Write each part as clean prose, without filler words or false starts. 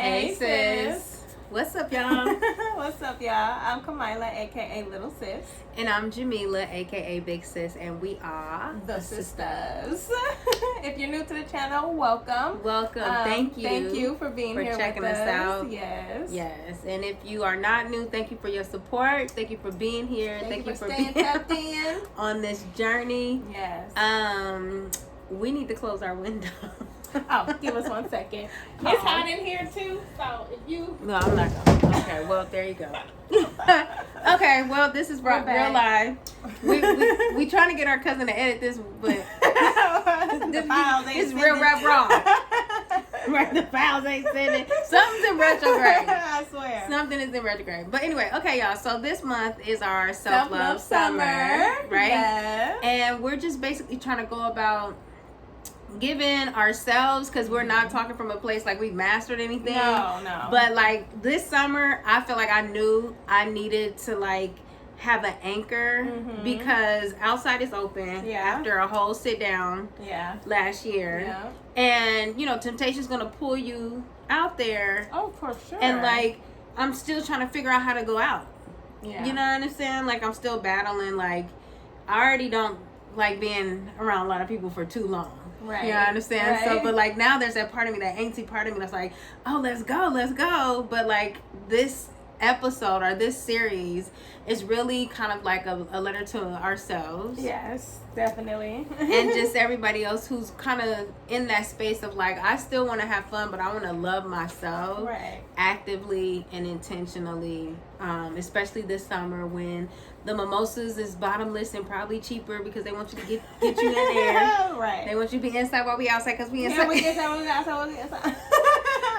Hey sis. What's up, y'all? What's up, y'all? I'm Kamila, aka Little Sis. And I'm Jamila, aka Big Sis, and we are the Sisters. If you're new to the channel, welcome. Thank you. Thank you for being here checking with us out. Yes. Yes. And if you are not new, thank you for your support. Thank you for being here. Thank you for being staying tapped in on this journey. Yes. We need to close our window. Oh, give us 1 second. It's hot in here too, so if you... No, I'm not going. Okay, well, there you go. Okay, well, this is real live. We trying to get our cousin to edit this, but this is real rap raw. Right, the files ain't sending. Something's in retrograde. I swear. Something is in retrograde. But anyway, okay, y'all. So this month is our self-love summer, right? Yes. And we're just basically trying to go about giving ourselves, because we're not talking from a place like we've mastered anything. No. But like this summer, I feel like I knew I needed to like have an anchor, because outside is open after a whole sit down last year. Yeah. And you know, temptation's gonna pull you out there. Oh, for sure. And like I'm still trying to figure out how to go out. Yeah. You know what I'm saying? Like I'm still battling. Like I already don't like being around a lot of people for too long. Right. You understand? Right. So, but like now there's that part of me, that angsty part of me that's like, oh, let's go. But like this episode or this series is really kind of like a letter to ourselves. Yes, definitely. And just everybody else who's kind of in that space of like, I still want to have fun, but I want to love myself actively and intentionally, especially this summer when the mimosas is bottomless and probably cheaper because they want you to get you in there. Right. They want you to be inside while we outside, because we inside. Yeah, we inside.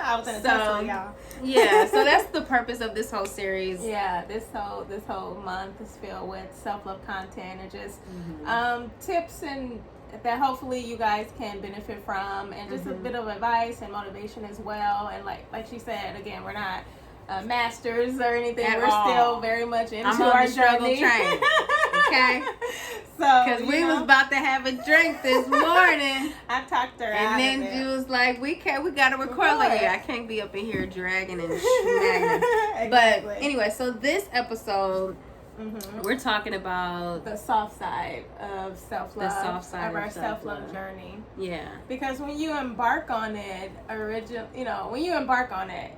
I was in a Tesla, y'all. Yeah, so that's the purpose of this whole series. Yeah, this whole month is filled with self-love content and just tips and that hopefully you guys can benefit from, and just a bit of advice and motivation as well. And like she said, again, we're not masters or anything. We're still very much into our journey. Train. Okay. So because we was about to have a drink this morning. I talked her out. And then she was like, we gotta record. Like, yeah, I can't be up in here dragging and snagging. Exactly. But anyway, so this episode we're talking about the soft side of self-love, the soft side of our self-love journey. Yeah. Because when you embark on it,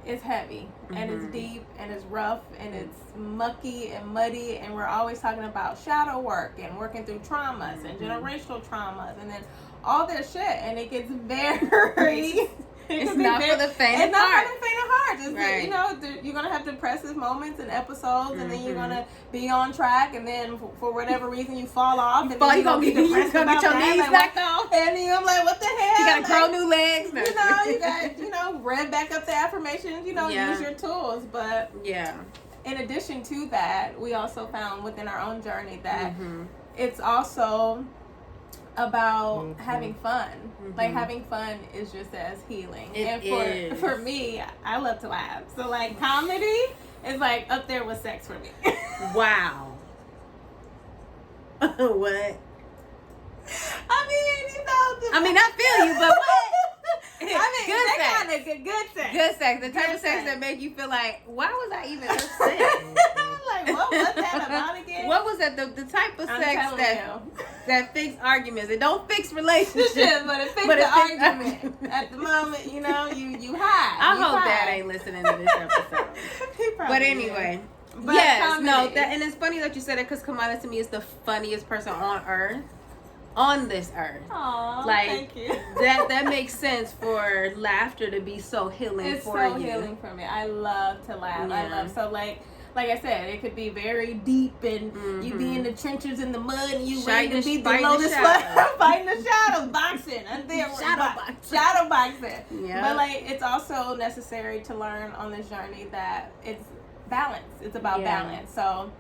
it's heavy and it's deep and it's rough and it's mucky and muddy, and we're always talking about shadow work and working through traumas and generational traumas and then all this shit, and it gets very It's not for the faint of heart. It's not for the faint of heart. It's right. You know, you're gonna have depressive moments and episodes, and then you're gonna be on track, and then for whatever reason you fall off, and then you're gonna be depressed about your that. knees back on, and then I'm like, what the hell? You gotta grow new legs. No. You got rev back up the affirmations. Use your tools. But in addition to that, we also found within our own journey that it's also about having fun. Like having fun is just as healing. For me, I love to laugh. So like comedy is like up there with sex for me. Wow. What? I feel you, but what? Good sex. Good sex. The type of sex that make you feel like, why was I even upset? Like, what was that about again? What was that? The type of sex that fix arguments. It don't fix relationships, but it fixes the argument. At the moment, you high. I hope Dad ain't listening to this episode. But anyway. But yes, no, and it's funny that you said it, because Kamala to me is the funniest person on earth. On this earth. Aww, like, thank you. that makes sense for laughter to be so healing it's for you. It's so healing for me. I love to laugh. I love, so like I said, it could be very deep, and you be in the trenches in the mud, and you ready to beat the lotus fighting the shadows, boxing. Shadow boxing. Yeah. But like, it's also necessary to learn on this journey that it's balance. It's about balance. So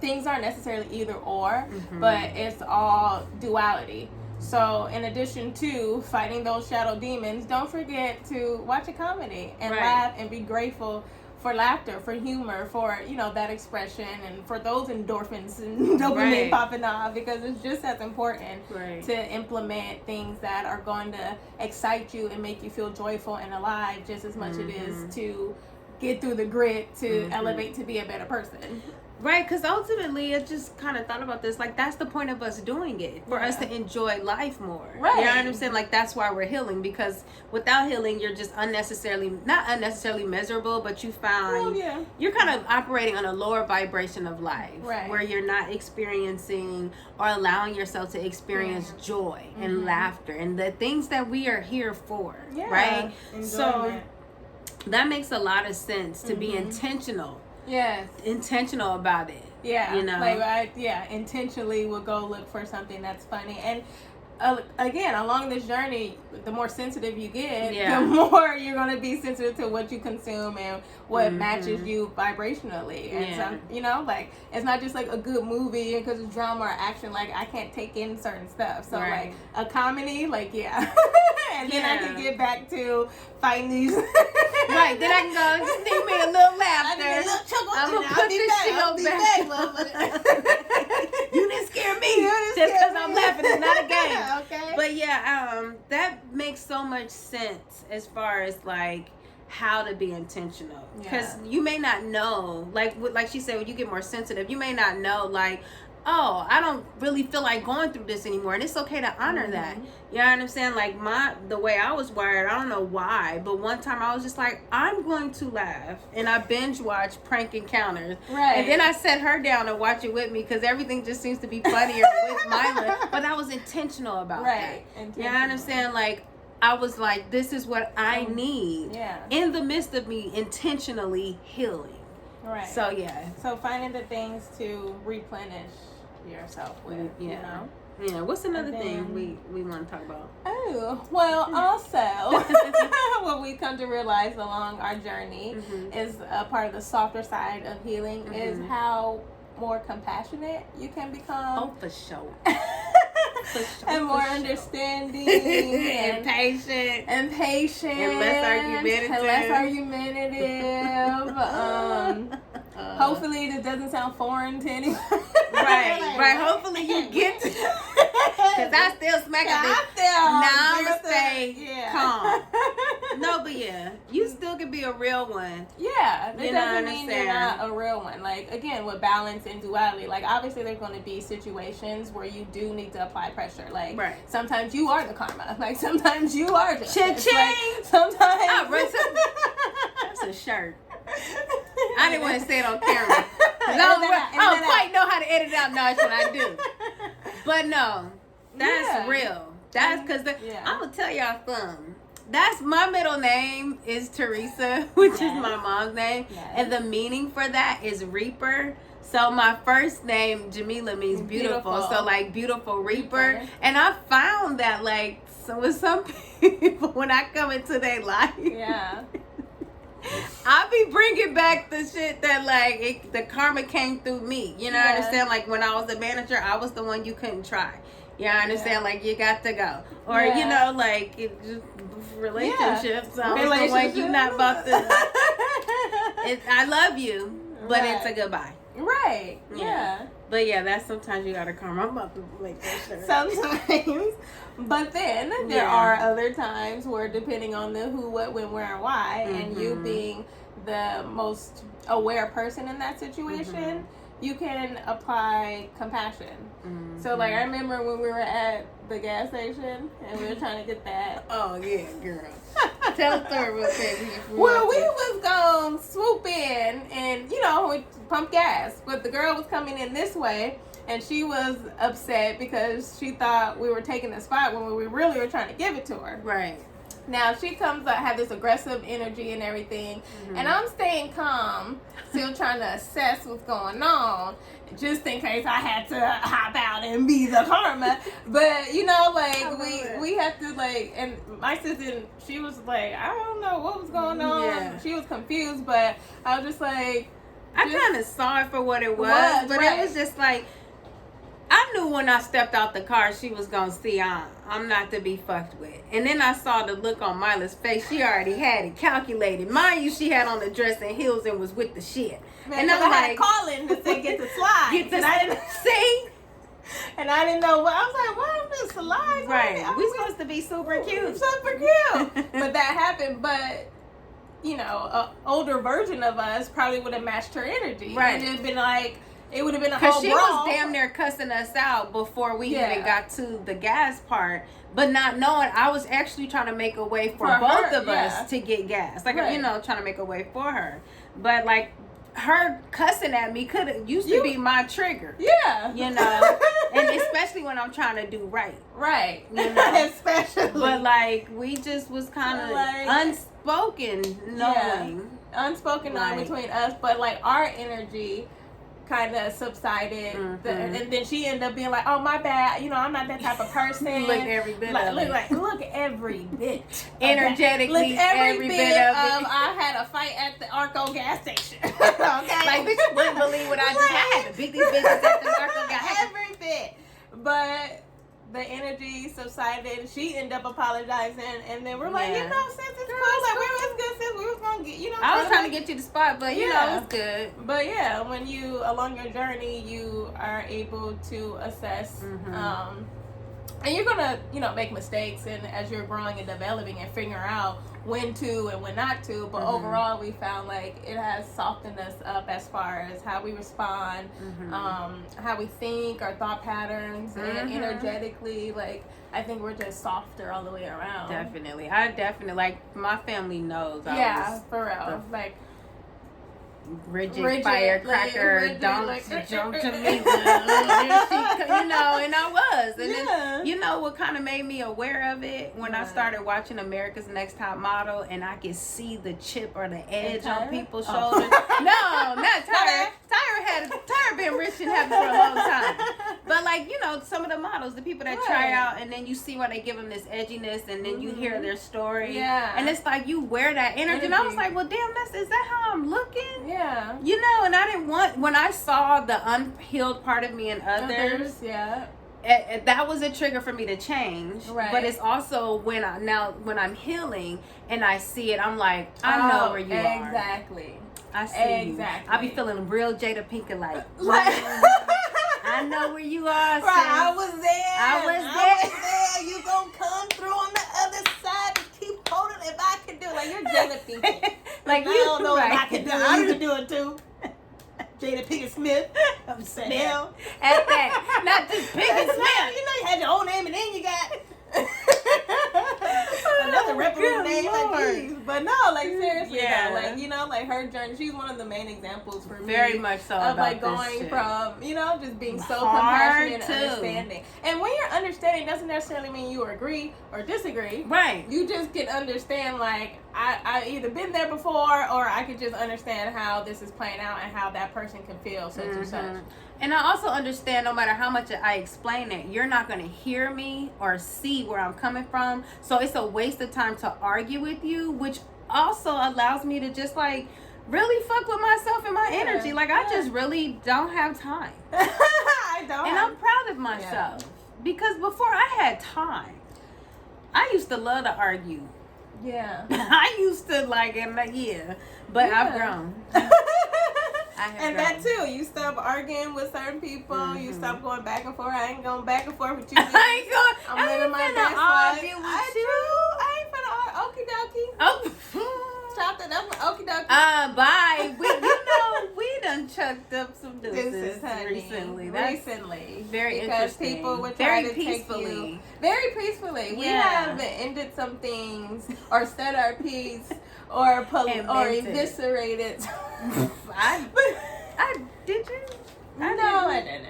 things aren't necessarily either or, but it's all duality. So in addition to fighting those shadow demons, don't forget to watch a comedy and laugh and be grateful laughter, for humor, for, you know, that expression, and for those endorphins and dopamine popping off, because it's just as important to implement things that are going to excite you and make you feel joyful and alive just as much it is to get through the grit to elevate to be a better person. Right, because ultimately, I just kind of thought about this. Like, that's the point of us doing it, for us to enjoy life more. Right. You know what I'm saying? Like, that's why we're healing, because without healing, you're just not unnecessarily miserable, but you find you're kind of operating on a lower vibration of life, where you're not experiencing or allowing yourself to experience joy and laughter and the things that we are here for, right? Enjoyment. So that makes a lot of sense, to be intentional. Yes. Intentional about it. Yeah. You know? Like, intentionally will go look for something that's funny. And again, along this journey, the more sensitive you get, the more you're going to be sensitive to what you consume and what matches you vibrationally. And some, you know, like, it's not just like a good movie because it's drama or action. Like, I can't take in certain stuff. So like a comedy, like, and then I can get back to fighting these. Right, then I can go, just need me a little laughter. I need a little chuckle. I'm going to put this shit on back. You didn't scare me. Just because I'm laughing. It's not a game. Okay. But yeah, that makes so much sense as far as like how to be intentional, because you may not know, like she said, when you get more sensitive, you may not know, like, oh, I don't really feel like going through this anymore, and it's okay to honor that. You know what I'm saying? Like, the way I was wired, I don't know why, but one time I was just like, I'm going to laugh, and I binge watched Prank Encounters, and then I set her down to watch it with me, because everything just seems to be funnier with Mila, but I was intentional about that. You know what I'm saying? Like, I was like, this is what I need in the midst of me intentionally healing. Right. So so finding the things to replenish yourself with, you know. Yeah, what's another thing we want to talk about? Oh, well, also, what we come to realize along our journey is a part of the softer side of healing is how more compassionate you can become. Oh, for sure. And more understanding and patient and less argumentative. Hopefully this doesn't sound foreign to anyone. Right. Hopefully you get to, because I still smack at this. Now I'm gonna stay calm. No, but you still can be a real one. Yeah, that doesn't mean you're not a real one. Like, again, with balance and duality, like, obviously there's going to be situations where you do need to apply pressure. Like, sometimes you are the karma. Like, sometimes you are just cha-ching. Like, sometimes that's a shirt. I didn't want to say it on camera. I don't quite know how to edit out noise when I do. But no, that's real. That's because I'm going to tell y'all something. That's my middle name is Teresa, which is my mom's name. And the meaning for that is Reaper. So my first name, Jamila, means beautiful. So like beautiful Reaper. And I found that like with some people, when I come into their life. I be bringing back the shit that like the karma came through me. You know what I'm saying? Like when I was a manager, I was the one you couldn't try. You know what I'm saying? Like you got to go. Or you know, like it just relationships. I was the one you not about to. I love you, but it's a goodbye. Right. Yeah. But that's sometimes you gotta karma. I'm about to make that shirt. Sometimes. But then there are other times where, depending on the who, what, when, where, and why, and you being the most aware person in that situation, you can apply compassion. So, like, I remember when we were at the gas station and we were trying to get that. Oh, yeah, girl. Tell the story real quick. Well, we was going to swoop in and, you know, we pump gas. But the girl was coming in this way. And she was upset because she thought we were taking the spot when we really were trying to give it to her. Right. Now, she comes up, have this aggressive energy and everything. And I'm staying calm, still trying to assess what's going on, just in case I had to hop out and be the karma. But, you know, like, we have to, like, and my sister, she was like, I don't know what was going on. Yeah. She was confused, but I was just like. I kind of saw it for what it was, but it was just like, I knew when I stepped out the car she was gonna see I'm not to be fucked with. And then I saw the look on Mila's face. She already had it calculated. Mind you, she had on the dress and heels and was with the shit. Man, and I'm like, calling to say get the slide. Get the see. And I didn't know what I was like. What is this slide? Right. We supposed to be super cute. Super cute. But that happened. But you know, an older version of us probably would have matched her energy. Right. And it'd been like. It would have been a whole brawl. Because she was damn near cussing us out before we even got to the gas part. But not knowing, I was actually trying to make a way for both of us to get gas. Like, you know, trying to make a way for her. But, like, her cussing at me used to be my trigger. Yeah. You know? And especially when I'm trying to do right. Right. You know? Especially. But, like, we just was kind of unspoken knowing. Yeah. Unspoken knowing between us. But, like, our energy kind of subsided, and then she ended up being like, "Oh, my bad. You know, I'm not that type of person." Look every bit of it. Look every bit. Energetically, look every bit of it. I had a fight at the Arco gas station. Okay, like bitch, you wouldn't believe what I just had to beat these bitches at the Arco gas. Every bit, but the energy subsided. She ended up apologizing, and then we're like, you know, sis, it's cool. Like, we was good, sis. We was gonna get, you know. I was trying to get you the spot, but you know, it's good. But yeah, when you along your journey, you are able to assess, and you're gonna, you know, make mistakes, and as you're growing and developing and figuring out when to and when not to. But overall, we found like it has softened us up as far as how we respond, how we think, our thought patterns, and energetically. Like, I think we're just softer all the way around. Definitely, I definitely like my family knows. For real, like. Rigid firecracker, don't jump to me, you know, and I was, and then you know what kind of made me aware of it when I started watching America's Next Top Model, and I could see the chip or the edge on people's shoulders. No, not Tyra. Tyra been rich and happy for a long time, but like, you know, some of the models, the people that try out, and then you see why they give them this edginess, and then you hear their story, and it's like you wear that energy. And I was like, well, damn, is that how I'm looking? Yeah. You know, and I didn't want, when I saw the unhealed part of me in others, that was a trigger for me to change. Right. But it's also when I'm healing and I see it, I'm like, I know where you are. Exactly. I see you. I be feeling real Jada Pinkett like I know where you are, sis. I was there. You gonna come through on the other side and keep holding if I can do it. Like, you're Jada Pinkett. Like, I don't know if I can do it. I can do it too. Jada Pinkett Smith. I'm saying. At that. Not just Pinkett Smith. You know, you had your own name and then you got another reputable name like these. But no, like, seriously though, like, you know, like her journey, she's one of the main examples for me. Very much so. Of like going from, you know, just being so compassionate and understanding. And when you're understanding, doesn't necessarily mean you agree or disagree. Right. You just can understand, like, I either been there before, or I could just understand how this is playing out and how that person can feel such and such. And I also understand, no matter how much I explain it, you're not going to hear me or see where I'm coming from. So it's a waste of time to argue with you, which also allows me to just like really fuck with myself and my energy. Like, I just really don't have time. I don't. And I'm proud of myself because before I had time, I used to love to argue. Yeah. I used to like, but I've grown. And that too, you stop arguing with certain people. You stop going back and forth. I ain't going back and forth with you. I'm living my best life. I ain't finna argue. Okie dokie. Stop that. That's my okie dokie. Bye. We done chucked up some deuces recently. Recently. Very because interesting. People would try to peacefully. Take you very peacefully. We have ended some things or said our piece or eviscerated. Did you? I didn't.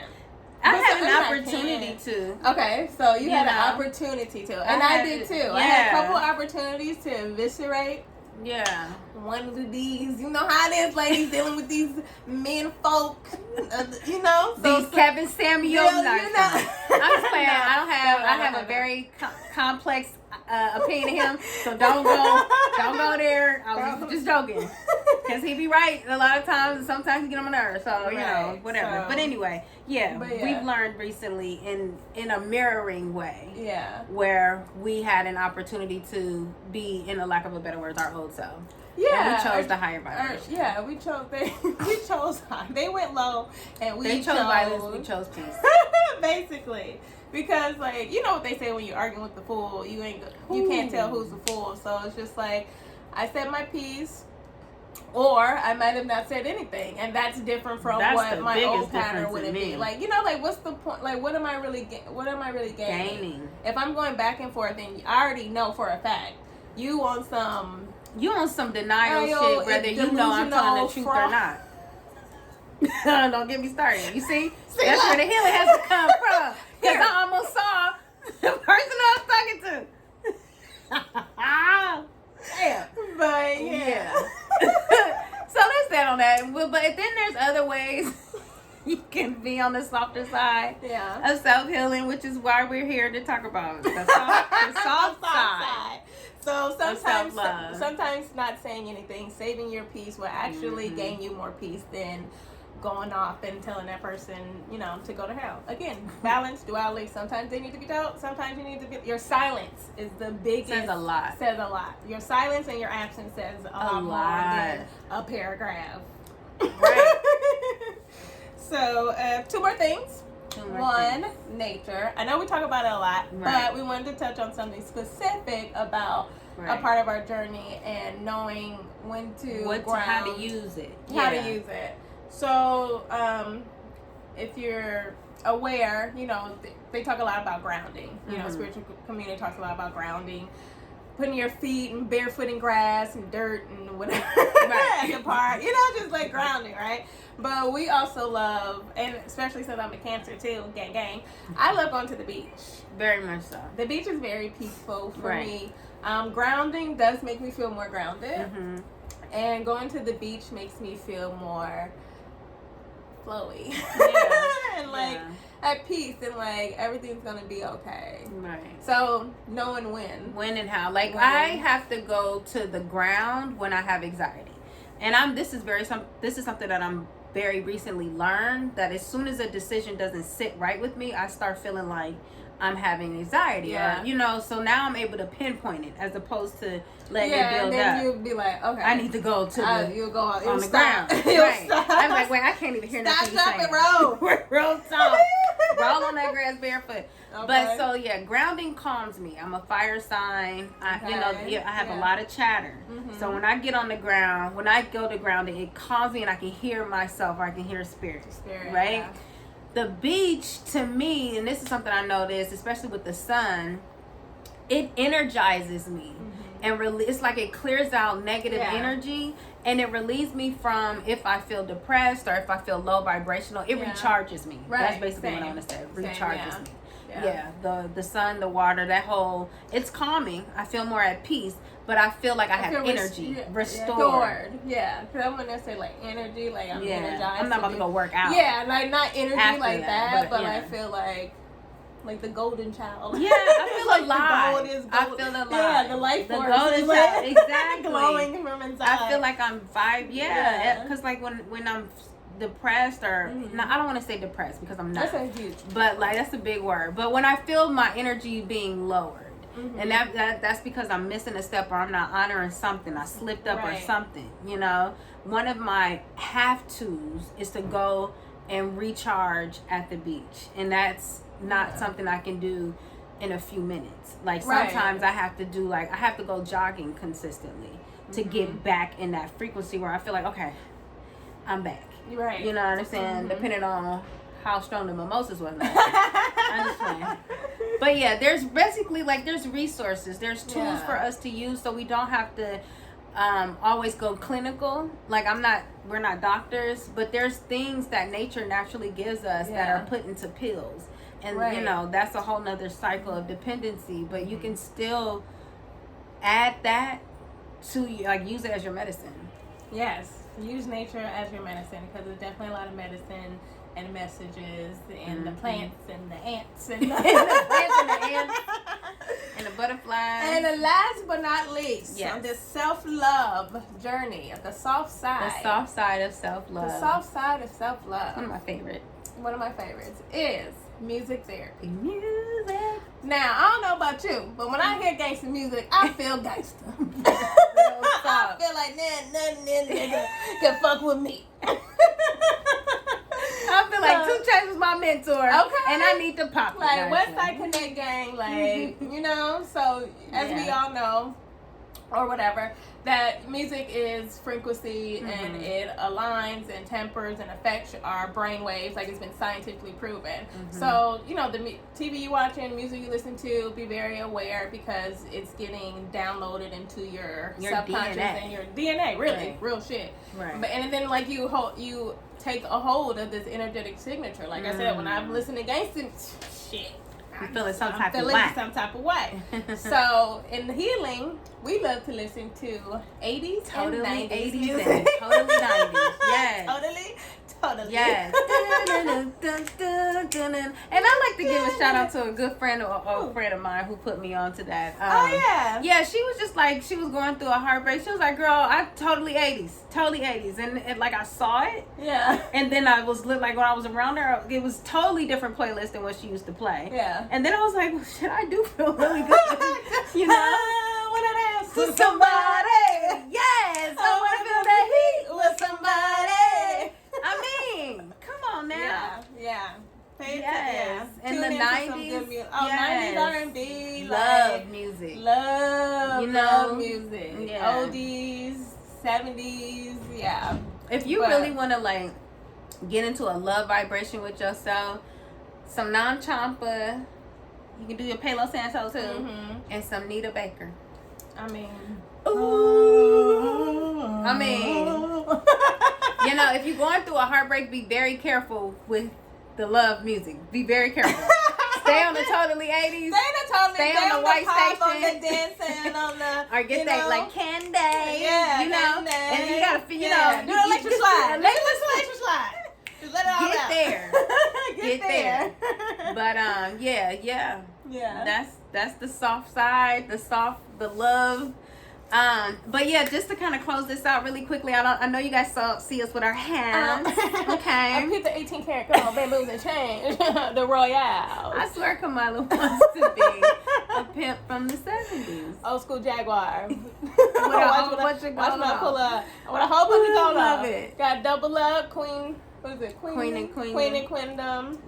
I had an opportunity to. Okay, so you had an opportunity to. And I did too. I had a couple opportunities to eviscerate. Yeah. One of these, you know how it is, ladies, dealing with these men folk, you know. So, these Kevin Samuels. You know. I'm just playing. I have a very complex opinion of him, so don't go there. I was just joking. Because he be right a lot of times, and sometimes he get on my nerves. So, you know, whatever. So, but anyway, we've learned recently in a mirroring way. Yeah. Where we had an opportunity to be, in a lack of a better word, our old self. Yeah. And we chose the higher vibration. We chose high. They went low, and they chose violence, we chose peace. Basically. Because, like, you know what they say when you're arguing with the fool, you can't tell who's the fool. So it's just like, I said my piece, or I might have not said anything, and that's different from what my old pattern would be. Like, you know, like, what's the point? Like, what am I really gaining? If I'm going back and forth, and I already know for a fact, you on some denial shit, whether you know I'm telling the truth or not. Don't get me started. You see that's where the healing has to come from. Because I almost saw the person I was talking to. Damn. But yeah. So let's stand on that. But then there's other ways you can be on the softer side of self-healing, which is why we're here to talk about the soft side. So sometimes not saying anything, saving your peace will actually gain you more peace than going off and telling that person, you know, to go to hell. Again, balance, duality. Sometimes they need to be told. Sometimes you need to be. Your silence is the biggest. Says a lot. Your silence and your absence says a lot more than a paragraph. Right. So, two more things. One, nature. I know we talk about it a lot, but we wanted to touch on something specific about a part of our journey and knowing when to how to use it. How to use it. So, if you're aware, you know, they talk a lot about grounding. You know, spiritual community talks a lot about grounding. Putting your feet in barefoot in grass and dirt and whatever apart. You know, just like grounding, right? But we also love, and especially since I'm a Cancer too, gang, I love going to the beach. Very much so. The beach is very peaceful for me. Grounding does make me feel more grounded. And going to the beach makes me feel more flowy. And like at peace, and like everything's gonna be okay. Right. So knowing when and how. Like I have to go to the ground when I have anxiety. And this is something that I'm very recently learned, that as soon as a decision doesn't sit right with me, I start feeling like I'm having anxiety. You know, so now I'm able to pinpoint it as opposed to letting it build and then up. You'll be like, okay, I need to go to you'll go on the ground. Right. I'm like, wait, I can't even hear nothing you're saying. Roll. Real talk. Roll on that grass barefoot. Okay. But so grounding calms me. I'm a fire sign. I have a lot of chatter. So when I get on the ground, when I go to grounding, it calms me and I can hear myself, or I can hear spirit right? Yeah. The beach, to me, and this is something I noticed, especially with the sun, it energizes me. And it's like it clears out negative energy, and it relieves me from, if I feel depressed or if I feel low vibrational, it recharges me. That's basically what I want to say. It recharges me. The sun, the water, that whole, it's calming. I feel more at peace, but I feel like I have energy restored. Because I wouldn't necessarily like energy, like I'm energized. I'm not about to go work out. Like not energy after like that, but I feel like the golden child. I feel alive. The gold is I feel alive. Yeah, the life force. The golden child. Exactly. Glowing from inside. I feel like I'm because like when I'm depressed or no, I don't want to say depressed because I'm not. That's huge. But like that's a big word. But when I feel my energy being lowered, and that's because I'm missing a step or I'm not honoring something, I slipped up or something. You know, one of my have-tos is to go and recharge at the beach, and that's not something I can do in a few minutes. Like sometimes I have to go jogging consistently to get back in that frequency where I feel like, okay, I'm back. Right. You know what I'm saying? Depending on how strong the mimosas was. I'm just playing. But there's basically there's resources, there's tools for us to use, so we don't have to always go clinical. Like we're not doctors, but there's things that nature naturally gives us that are put into pills. And you know, that's a whole nother cycle of dependency, but you can still add that to use it as your medicine. Yes. Use nature as your medicine, because there's definitely a lot of medicine and messages and the plants and the ants and the, And the butterflies. And the last but not least, on this self-love journey, the soft side. The soft side of self-love. The soft side of self-love. One of my favorites. One of my favorites is music therapy. Music. Now, I don't know about you, but when I hear gangster music, I feel gangster. I feel like nothing nigga can fuck with me. I feel like 2 Chainz was my mentor. Okay. And I need to pop it. Like Westside Connect Gang, like, you know, so as we all know, or whatever, that music is frequency and it aligns and tempers and affects our brain waves, like it's been scientifically proven. So, you know, the TV you watching, music you listen to, be very aware because it's getting downloaded into your subconscious DNA. And your DNA, really, real shit. Right. But and then like you take a hold of this energetic signature. Like I said, when I'm listening to gangsta shit, I'm feeling some type of way. So in the healing, we love to listen to 80s and 90s music. And totally 90s. Yes. Totally. Yes. And I like to give a shout out to a good friend or a friend of mine who put me on to that. Yeah, she was just like, she was going through a heartbreak. She was like, girl, I totally 80s. And like I saw it. Yeah. And then I was like, when I was around her, it was totally different playlist than what she used to play. Yeah. And then I was like, well, shit, I do feel really good. You know? To somebody. Yes. I want to feel that heat with somebody. I mean, come on now. Yeah. Yes. And the 90s. 90s R&B. Love music. Love music. Yeah. Oldies, 70s. Yeah. If you really want to like get into a love vibration with yourself, some non-champa. You can do your Palo Santo too. And some Nita Baker. I mean, you know, if you're going through a heartbreak, be very careful with the love music. Be very careful. Stay on the totally 80s. Stay on the white station. On the dancing, on the, or get that like Candy. Yeah, you know, Candy. And you gotta, you know, do an electric slide. Electric slide. Just let it all get out. There. Get there. But yeah. That's the soft side, the love. But yeah, just to kind of close this out really quickly, I know you guys see us with our hands. Okay. I picked the 18 karat. Come on, bamboos and change. The Royale. I swear Kamala wants to be a pimp from the 70s. Old school Jaguar. With a whole bunch of gold. With a whole bunch of gold. Love it. Got double up, Queen. What is it? Queen and Queendom.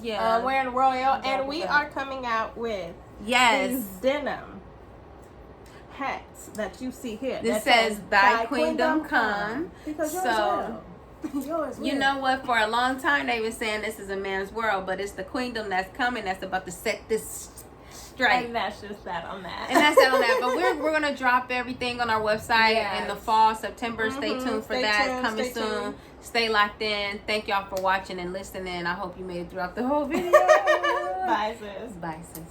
Yeah. Wearing Royal, and we are coming out with these denim hats that you see here. This says "Thy Queendom Come." Because yours will. You know what? For a long time they've been saying this is a man's world, but it's the queendom that's coming that's about to set this straight. And that's just that on that. But we're gonna drop everything on our website in the fall, September. Stay tuned for that. Coming soon. Stay locked in. Thank y'all for watching and listening. I hope you made it throughout the whole video. Bye, sis. Bye, sis.